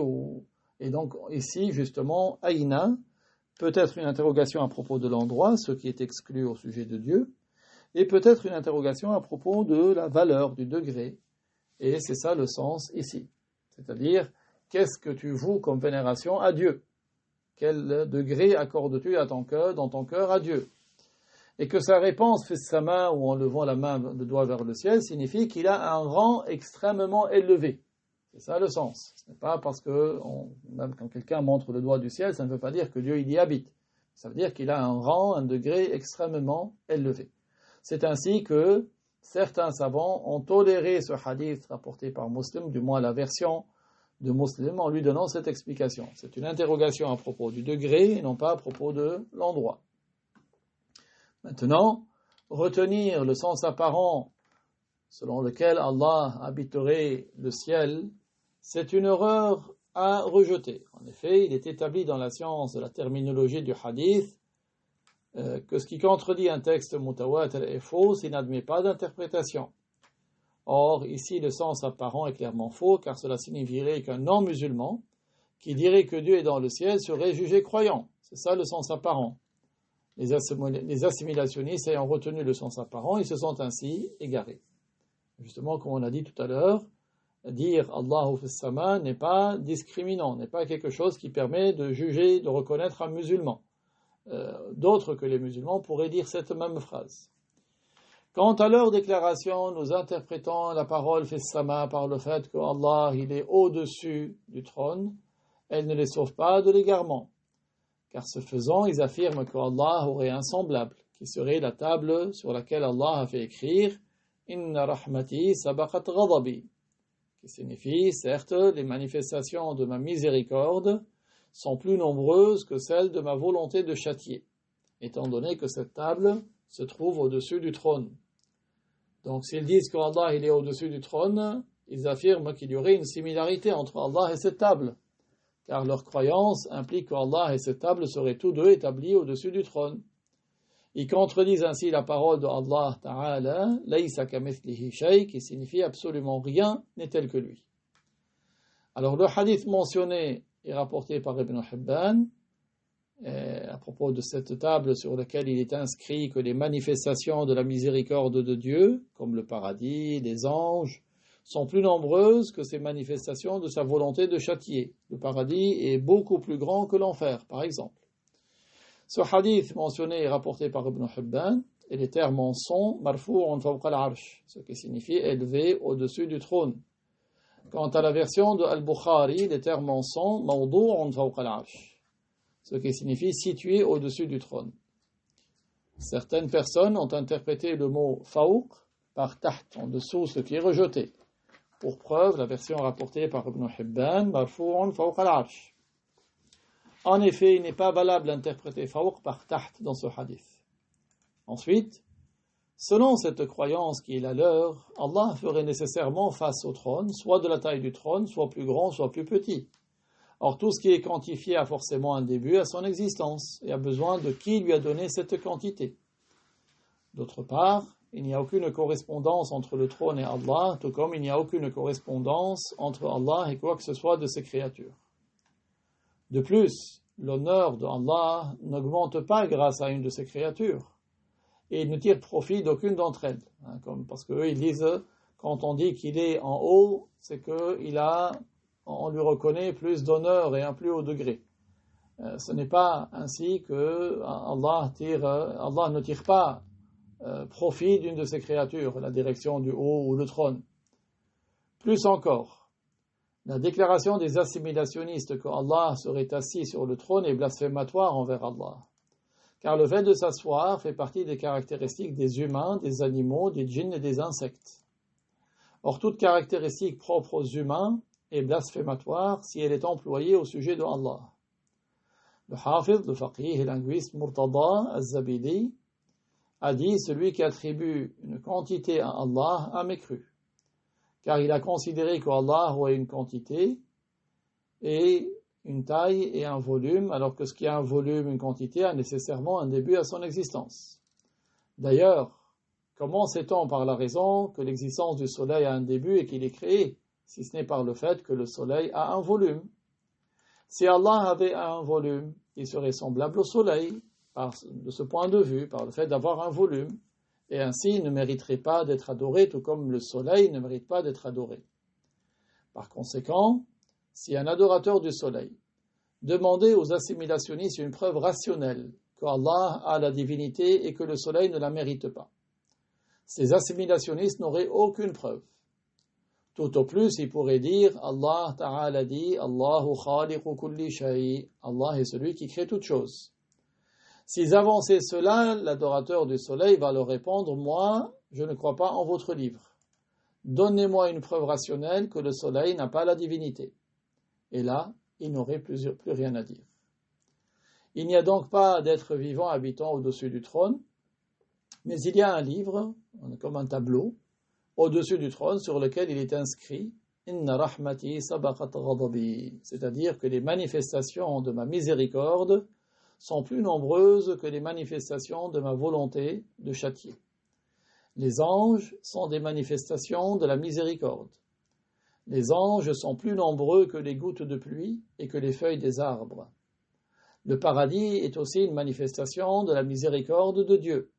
et donc ici justement Aïna peut être une interrogation à propos de l'endroit, ce qui est exclu au sujet de Dieu, et peut être une interrogation à propos de la valeur du degré, et c'est ça le sens ici, c'est-à-dire qu'est-ce que tu voues comme vénération à Dieu, quel degré accordes-tu à ton cœur, dans ton cœur à Dieu. Et que sa réponse, fais sa main ou en levant la main de doigt vers le ciel, signifie qu'il a un rang extrêmement élevé. C'est ça le sens. Ce n'est pas parce que, même quand quelqu'un montre le doigt du ciel, ça ne veut pas dire que Dieu il y habite. Ça veut dire qu'il a un rang, un degré extrêmement élevé. C'est ainsi que certains savants ont toléré ce hadith rapporté par Muslim, du moins la version de Muslim, en lui donnant cette explication. C'est une interrogation à propos du degré et non pas à propos de l'endroit. Maintenant, retenir le sens apparent selon lequel Allah habiterait le ciel, c'est une erreur à rejeter. En effet, il est établi dans la science de la terminologie du hadith que ce qui contredit un texte mutawatir est faux s'il n'admet pas d'interprétation. Or, ici, le sens apparent est clairement faux, car cela signifierait qu'un non-musulman qui dirait que Dieu est dans le ciel serait jugé croyant. C'est ça le sens apparent. Les assimilationnistes ayant retenu le sens apparent, ils se sont ainsi égarés. Justement, comme on a dit tout à l'heure, dire Allahu fis sama n'est pas discriminant, n'est pas quelque chose qui permet de juger, de reconnaître un musulman. D'autres que les musulmans pourraient dire cette même phrase. Quant à leur déclaration, nous interprétons la parole fis sama par le fait que Allah il est au-dessus du trône, elle ne les sauve pas de l'égarement. Car ce faisant, ils affirment qu'Allah aurait un semblable, qui serait la table sur laquelle Allah a fait écrire Inna rahmati sabaqat ghadabi, qui signifie, certes, les manifestations de ma miséricorde sont plus nombreuses que celles de ma volonté de châtier, étant donné que cette table se trouve au-dessus du trône. Donc, s'ils disent qu'Allah il est au-dessus du trône, ils affirment qu'il y aurait une similarité entre Allah et cette table, car leur croyance implique qu'Allah et cette table seraient tous deux établis au-dessus du trône. Ils contredisent ainsi la parole de Allah Ta'ala, Laysa kamithlihi shay, qui signifie absolument rien n'est tel que lui. Alors le hadith mentionné est rapporté par Ibn Hibban, à propos de cette table sur laquelle il est inscrit que les manifestations de la miséricorde de Dieu, comme le paradis, les anges, sont plus nombreuses que ces manifestations de sa volonté de châtier. Le paradis est beaucoup plus grand que l'enfer, par exemple. Ce hadith mentionné est rapporté par Ibn Hibban, et les termes en sont marfu'un fawqa al-arsh, ce qui signifie élevé au-dessus du trône. Quant à la version de Al-Bukhari, les termes en sont mawdu'un fawqa al-arsh, ce qui signifie situé au-dessus du trône. Certaines personnes ont interprété le mot fawq par taht, en dessous, ce qui est rejeté. Pour preuve, la version rapportée par Ibn Hibban, marfu'un fawqa al-arsh. En effet, il n'est pas valable d'interpréter fawq par taht dans ce hadith. Ensuite, selon cette croyance qui est la leur, Allah ferait nécessairement face au trône, soit de la taille du trône, soit plus grand, soit plus petit. Or, tout ce qui est quantifié a forcément un début à son existence, et a besoin de qui lui a donné cette quantité. D'autre part, il n'y a aucune correspondance entre le trône et Allah, tout comme il n'y a aucune correspondance entre Allah et quoi que ce soit de ses créatures. De plus, l'honneur de Allah n'augmente pas grâce à une de ses créatures, et il ne tire profit d'aucune d'entre elles. Parce qu'eux, ils disent, quand on dit qu'il est en haut, c'est on lui reconnaît plus d'honneur et un plus haut degré. Ce n'est pas ainsi que Allah ne tire pas profit d'une de ses créatures, la direction du haut ou le trône. Plus encore, la déclaration des assimilationnistes que Allah serait assis sur le trône est blasphématoire envers Allah. Car le fait de s'asseoir fait partie des caractéristiques des humains, des animaux, des djinns et des insectes. Or, toute caractéristique propre aux humains est blasphématoire si elle est employée au sujet de Allah. Le hafiz, le faqih et linguiste Murtada al-Zabidi a dit « Celui qui attribue une quantité à Allah a mécru ». Car il a considéré qu'Allah aurait une quantité et une taille et un volume, alors que ce qui a un volume, une quantité, a nécessairement un début à son existence. D'ailleurs, comment sait-on par la raison que l'existence du soleil a un début et qu'il est créé, si ce n'est par le fait que le soleil a un volume? Si Allah avait un volume, il serait semblable au soleil, de ce point de vue, par le fait d'avoir un volume. Et ainsi il ne mériterait pas d'être adoré, tout comme le soleil ne mérite pas d'être adoré. Par conséquent, si un adorateur du soleil Demandez aux assimilationnistes une preuve rationnelle qu'Allah a la divinité et que le soleil ne la mérite pas. Ces assimilationnistes n'auraient aucune preuve. Tout au plus, ils pourraient dire Allah Ta'ala dit Allahu khaliqu kulli shay. Allah est celui qui crée toutes choses. S'ils avançaient cela, l'adorateur du soleil va leur répondre moi, je ne crois pas en votre livre. Donnez-moi une preuve rationnelle que le soleil n'a pas la divinité. Et là, il n'aurait plus rien à dire. Il n'y a donc pas d'être vivant habitant au-dessus du trône, mais il y a un livre, comme un tableau, au-dessus du trône sur lequel il est inscrit « Inna rahmati sabaqat ghadabi », c'est-à-dire que les manifestations de ma miséricorde sont plus nombreuses que les manifestations de ma volonté de châtier. Les anges sont des manifestations de la miséricorde. Les anges sont plus nombreux que les gouttes de pluie et que les feuilles des arbres. Le paradis est aussi une manifestation de la miséricorde de Dieu,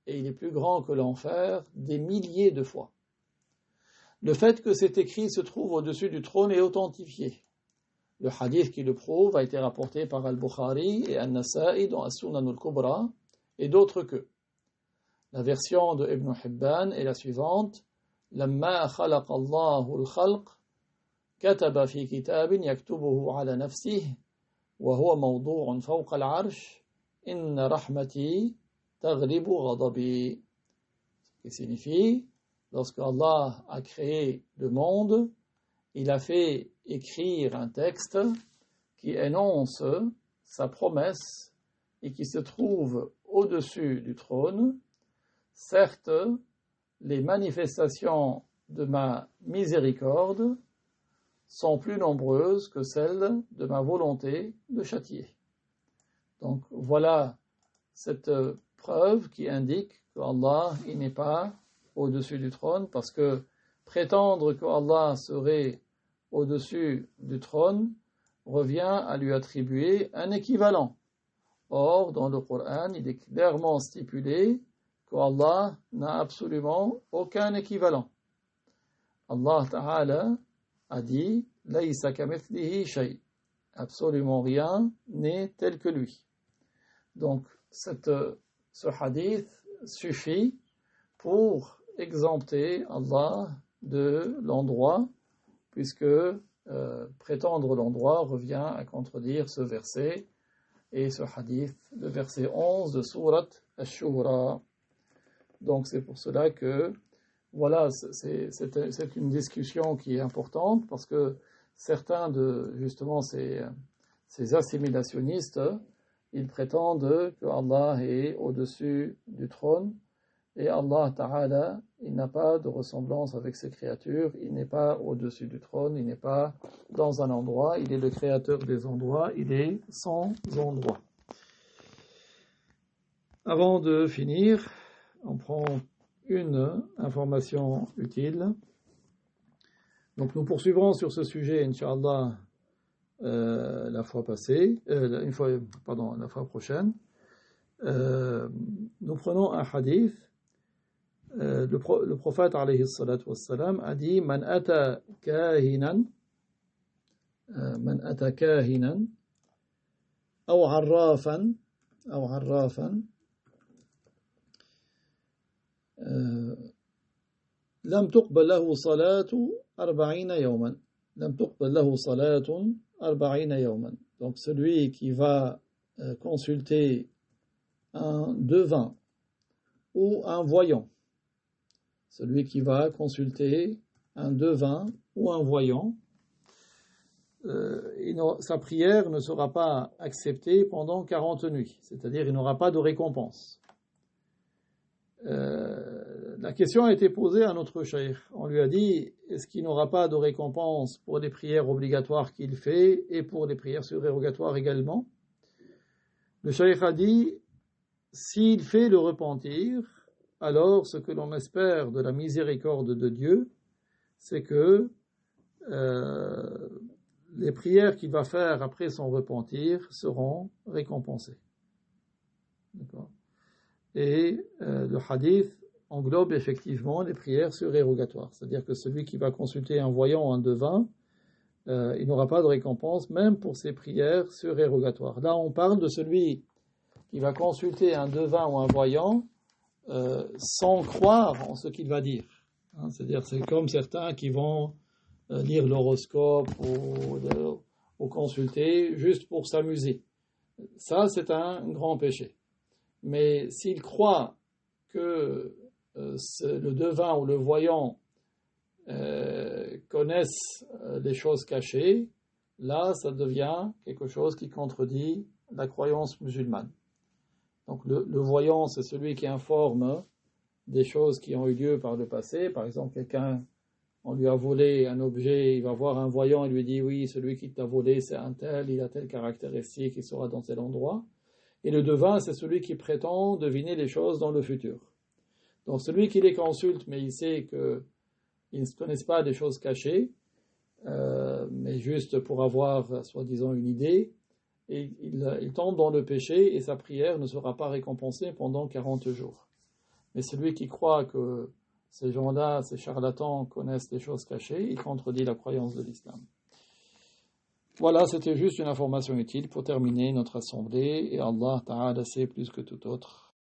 et il est plus grand que l'enfer des milliers de fois. Le fait que cet écrit se trouve au-dessus du trône est authentifié. Le hadith qui le prouve a été rapporté par Al-Bukhari et An-Nasa'i dans As-Sunan al-Kubra et d'autres que. La version de Ibn Hibban est la suivante. لما خلق الله الخلق كتب في كتاب يكتبه على نفسه وهو موضوع فوق العرش إن رحمتي تغلب غضبي. Ce qui signifie, lorsque Allah a créé le monde, il a fait écrire un texte qui énonce sa promesse et qui se trouve au-dessus du trône. Certes, les manifestations de ma miséricorde sont plus nombreuses que celles de ma volonté de châtier. Donc voilà cette preuve qui indique qu'Allah n'est pas au-dessus du trône, parce que prétendre qu'Allah serait au-dessus du trône revient à lui attribuer un équivalent. Or, dans le Coran, il est clairement stipulé qu'Allah n'a absolument aucun équivalent. Allah Ta'ala a dit « Laysa kamithlihi shay » absolument rien n'est tel que lui. Donc, ce hadith suffit pour exempter Allah de l'endroit, puisque prétendre l'endroit revient à contredire ce verset et ce hadith, le verset 11 de Surat Ash-Shura. Donc c'est pour cela que, voilà, c'est une discussion qui est importante, parce que certains de, justement, ces assimilationnistes, ils prétendent que Allah est au-dessus du trône, et Allah Ta'ala, il n'a pas de ressemblance avec ses créatures, il n'est pas au-dessus du trône, il n'est pas dans un endroit, il est le créateur des endroits, il est sans endroit. Avant de finir, on prend une information utile. Donc nous poursuivrons sur ce sujet, Inch'Allah, la fois prochaine. Nous prenons un hadith. Le prophète alayhi salatu wassalam a dit man ata kahinan aw arrafan lam tuqbal lahu salatu 40 yawman. Lam tuqbal lahu salatun 40 yawman. Donc celui qui va consulter un devin ou un voyant, celui qui va consulter un devin ou un voyant, sa prière ne sera pas acceptée pendant 40 nuits, c'est-à-dire il n'aura pas de récompense. La question a été posée à notre cheikh. On lui a dit, est-ce qu'il n'aura pas de récompense pour les prières obligatoires qu'il fait et pour les prières surérogatoires également? Le cheikh a dit, s'il fait le repentir, alors ce que l'on espère de la miséricorde de Dieu, c'est que les prières qu'il va faire après son repentir seront récompensées. D'accord. Et le hadith englobe effectivement les prières surérogatoires, c'est-à-dire que celui qui va consulter un voyant ou un devin, il n'aura pas de récompense, même pour ses prières surérogatoires. Là, on parle de celui qui va consulter un devin ou un voyant sans croire en ce qu'il va dire. Hein, c'est-à-dire, c'est comme certains qui vont lire l'horoscope ou consulter juste pour s'amuser. Ça, c'est un grand péché. Mais s'il croit que le devin ou le voyant connaissent les choses cachées, là, ça devient quelque chose qui contredit la croyance musulmane. Donc le voyant, c'est celui qui informe des choses qui ont eu lieu par le passé. Par exemple, quelqu'un, on lui a volé un objet, il va voir un voyant et lui dit « Oui, celui qui t'a volé, c'est un tel, il a telle caractéristique, il sera dans tel endroit. » Et le devin, c'est celui qui prétend deviner les choses dans le futur. Donc celui qui les consulte, mais il sait qu'ils ne connaissent pas des choses cachées, mais juste pour avoir, soi-disant, une idée, et il tombe dans le péché et sa prière ne sera pas récompensée pendant 40 jours. Mais celui qui croit que ces gens-là, ces charlatans, connaissent des choses cachées, il contredit la croyance de l'islam. Voilà, c'était juste une information utile pour terminer notre assemblée, et Allah Ta'ala sait plus que tout autre.